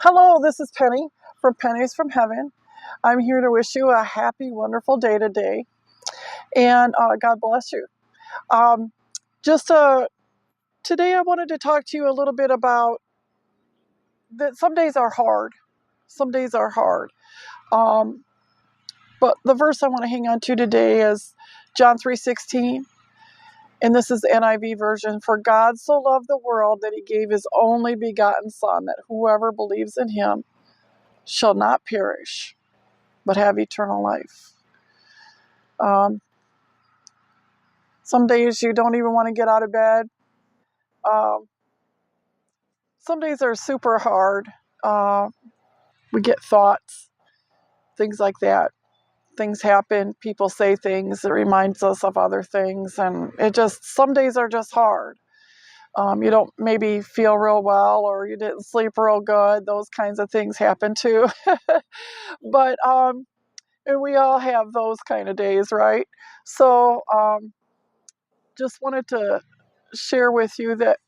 Hello, this is Penny from Pennies from Heaven. I'm here to wish you a happy, wonderful day today, and God bless you. Um, just Today, I wanted to talk to you a little bit about that. Some days are hard. Some days are hard. Um, but the verse I want to hang on to today is John 3:16, and this is the NIV version. For God so loved the world that He gave His only begotten Son, that whoever believes in Him shall not perish, but have eternal life. Um, some days you don't even want to get out of bed. Um, some days are super hard. Uh, we get thoughts, things like that. Things happen. People say things that reminds us of other things, and some days are just hard. You don't maybe feel real well, or you didn't sleep real good. Those kinds of things happen too. But and we all have those kind of days, right? So just wanted to share with you that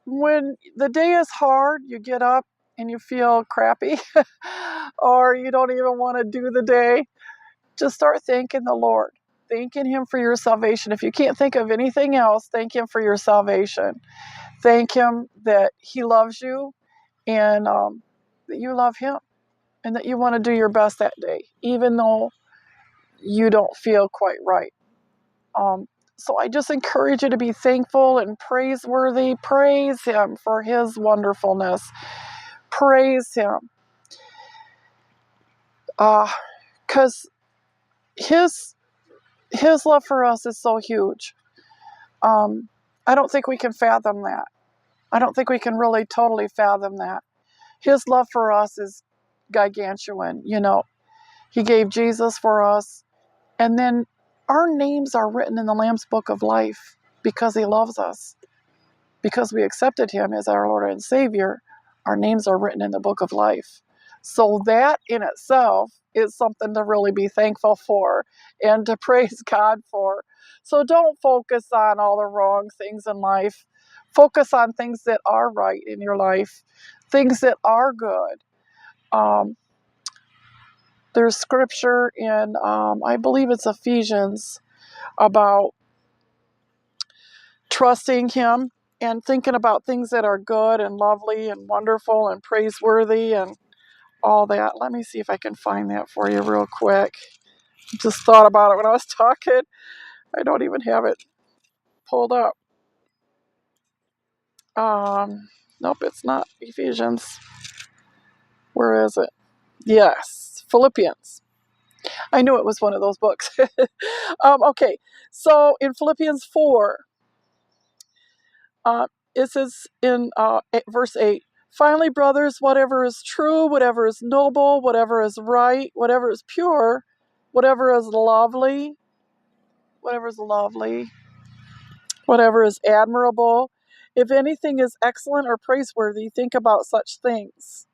when the day is hard, you get up and you feel crappy, or you don't even want to do the day, just start thanking the Lord. Thanking Him for your salvation. If you can't think of anything else, thank Him for your salvation. Thank Him that He loves you, and that you love Him, and that you want to do your best that day, even though you don't feel quite right. Um, so I just encourage you to be thankful and praiseworthy. Praise Him for His wonderfulness. Praise Him. Because His love for us is so huge. I don't think we can fathom that. I don't think we can really totally fathom that. His love for us is gigantuan. He gave Jesus for us. And then our names are written in the Lamb's Book of Life because He loves us. Because we accepted Him as our Lord and Savior, our names are written in the Book of Life. So that in itself is something to really be thankful for and to praise God for. So don't focus on all the wrong things in life. Focus on things that are right in your life, things that are good. Um, there's scripture in, I believe it's Ephesians, about trusting Him and thinking about things that are good and lovely and wonderful and praiseworthy and all that. Let me see if I can find that for you real quick. Just thought about it when I was talking. I don't even have it pulled up. Nope, it's not Ephesians. Where is it? Yes, Philippians. I knew it was one of those books. Okay, so in Philippians 4, it says in verse 8, finally, brothers, whatever is true, whatever is noble, whatever is right, whatever is pure, whatever is lovely, whatever is admirable, if anything is excellent or praiseworthy, think about such things.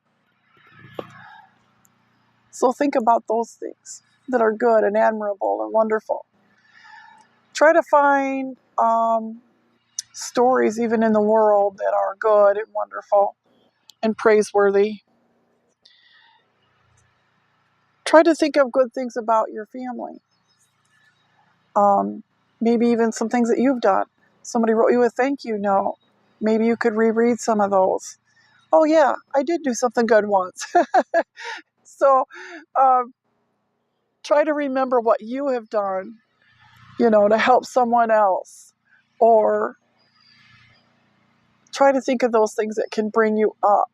So think about those things that are good and admirable and wonderful. Try to find stories even in the world that are good and wonderful and praiseworthy. Try to think of good things about your family. Maybe even some things that you've done. Somebody wrote you a thank you note. Maybe you could reread some of those. Oh yeah, I did do something good once. So try to remember what you have done, to help someone else. Or try to think of those things that can bring you up,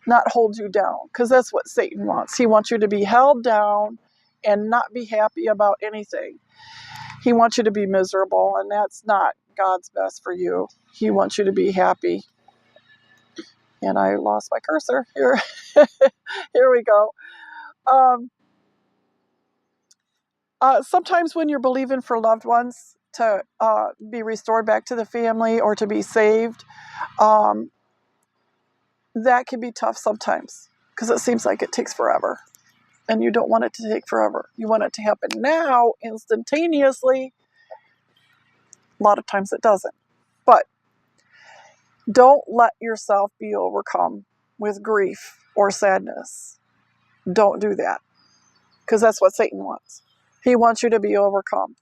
not hold you down, because that's what Satan wants. He wants you to be held down and not be happy about anything. He wants you to be miserable, and that's not God's best for you. He wants you to be happy. And I lost my cursor here. Here we go. Sometimes when you're believing for loved ones to be restored back to the family or to be saved, that can be tough sometimes because it seems like it takes forever. And you don't want it to take forever. You want it to happen now, instantaneously. A lot of times it doesn't. But don't let yourself be overcome with grief or sadness. Don't do that, because that's what Satan wants. He wants you to be overcome.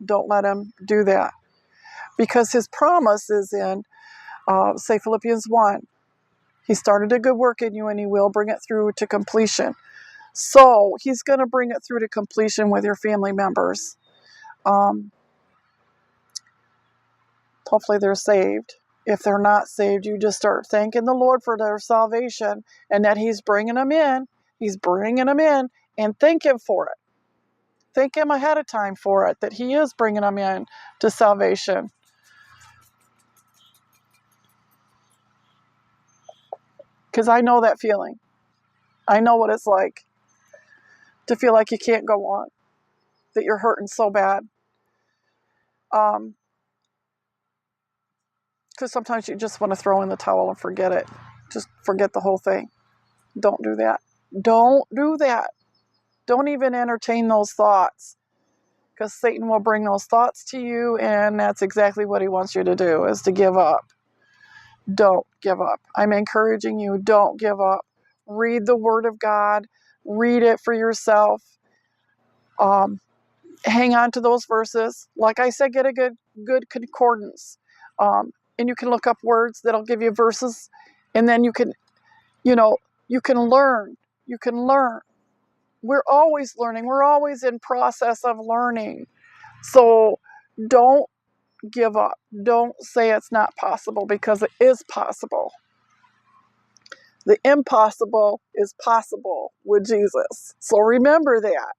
Don't let him do that, because his promise is in, say, Philippians 1. He started a good work in you, and he will bring it through to completion. So he's going to bring it through to completion with your family members. Hopefully they're saved. If they're not saved, you just start thanking the Lord for their salvation and that he's bringing them in. He's bringing them in, and thank him for it. Thank him ahead of time for it, that he is bringing them in to salvation. Because I know that feeling. I know what it's like to feel like you can't go on, that you're hurting so bad. Because sometimes you just want to throw in the towel and forget it. Just forget the whole thing. Don't do that. Don't do that. Don't even entertain those thoughts, because Satan will bring those thoughts to you, and that's exactly what he wants you to do, is to give up. Don't give up. I'm encouraging you, don't give up. Read the Word of God. Read it for yourself. Hang on to those verses. Like I said, get a good concordance. And you can look up words that'll give you verses, and then you can learn. You can learn. We're always learning. We're always in process of learning. So don't give up. Don't say it's not possible, because it is possible. The impossible is possible with Jesus. So remember that.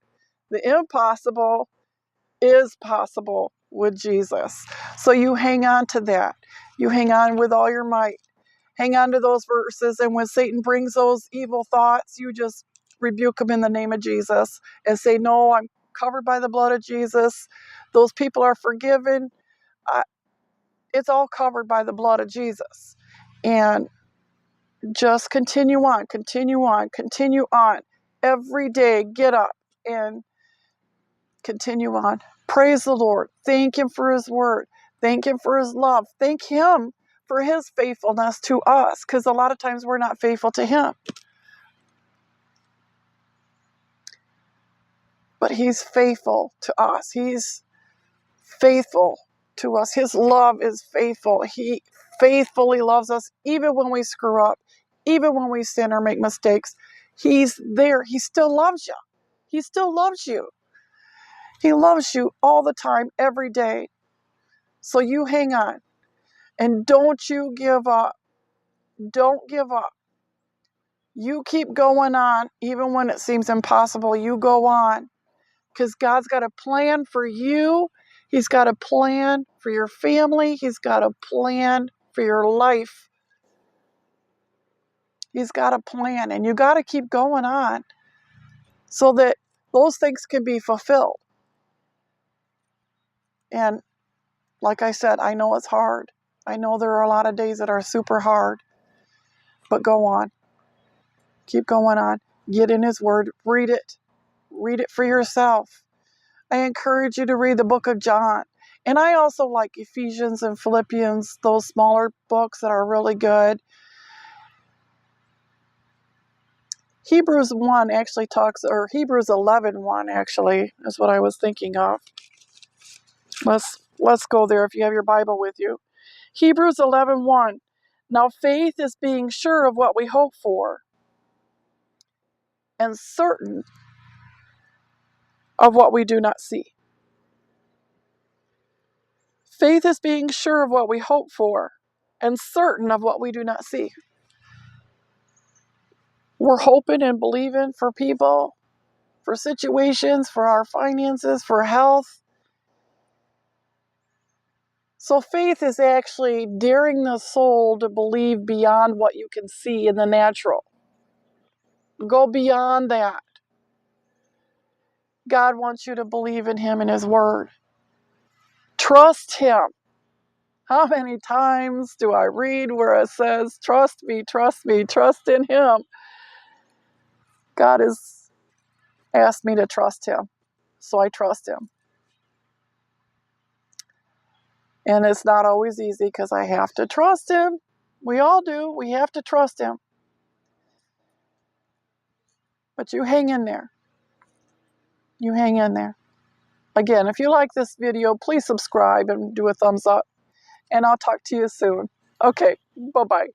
The impossible is possible with Jesus. So you hang on to that. You hang on with all your might. Hang on to those verses, and when Satan brings those evil thoughts, you just rebuke them in the name of Jesus and say, no, I'm covered by the blood of Jesus. Those people are forgiven. It's all covered by the blood of Jesus. And just continue on, continue on, continue on. Every day, get up and continue on. Praise the Lord. Thank him for his word. Thank him for his love. Thank him for his faithfulness to us, because a lot of times we're not faithful to him. But he's faithful to us. He's faithful to us. His love is faithful. He faithfully loves us even when we screw up, even when we sin or make mistakes. He's there. He still loves you. He still loves you. He loves you all the time, every day. So you hang on, and don't you give up. Don't give up. You keep going on, even when it seems impossible. You go on, because God's got a plan for you. He's got a plan for your family. He's got a plan for your life. He's got a plan, and you got to keep going on so that those things can be fulfilled. And like I said, I know it's hard. I know there are a lot of days that are super hard, but go on. Keep going on. Get in his word. Read it. Read it for yourself. I encourage you to read the book of John. And I also like Ephesians and Philippians, those smaller books that are really good. Hebrews 1 actually talks, or Hebrews 11:1 actually is what I was thinking of. Let's go there if you have your Bible with you. Hebrews 11:1. Now faith is being sure of what we hope for, and certain of what we do not see. Faith is being sure of what we hope for, and certain of what we do not see. We're hoping and believing for people, for situations, for our finances, for health. So faith is actually daring the soul to believe beyond what you can see in the natural. Go beyond that. God wants you to believe in him and his word. Trust him. How many times do I read where it says, trust me, trust in him? God has asked me to trust him, so I trust him. And it's not always easy, because I have to trust him. We all do. We have to trust him. But you hang in there. You hang in there. Again, if you like this video, please subscribe and do a thumbs up. And I'll talk to you soon. Okay, bye-bye.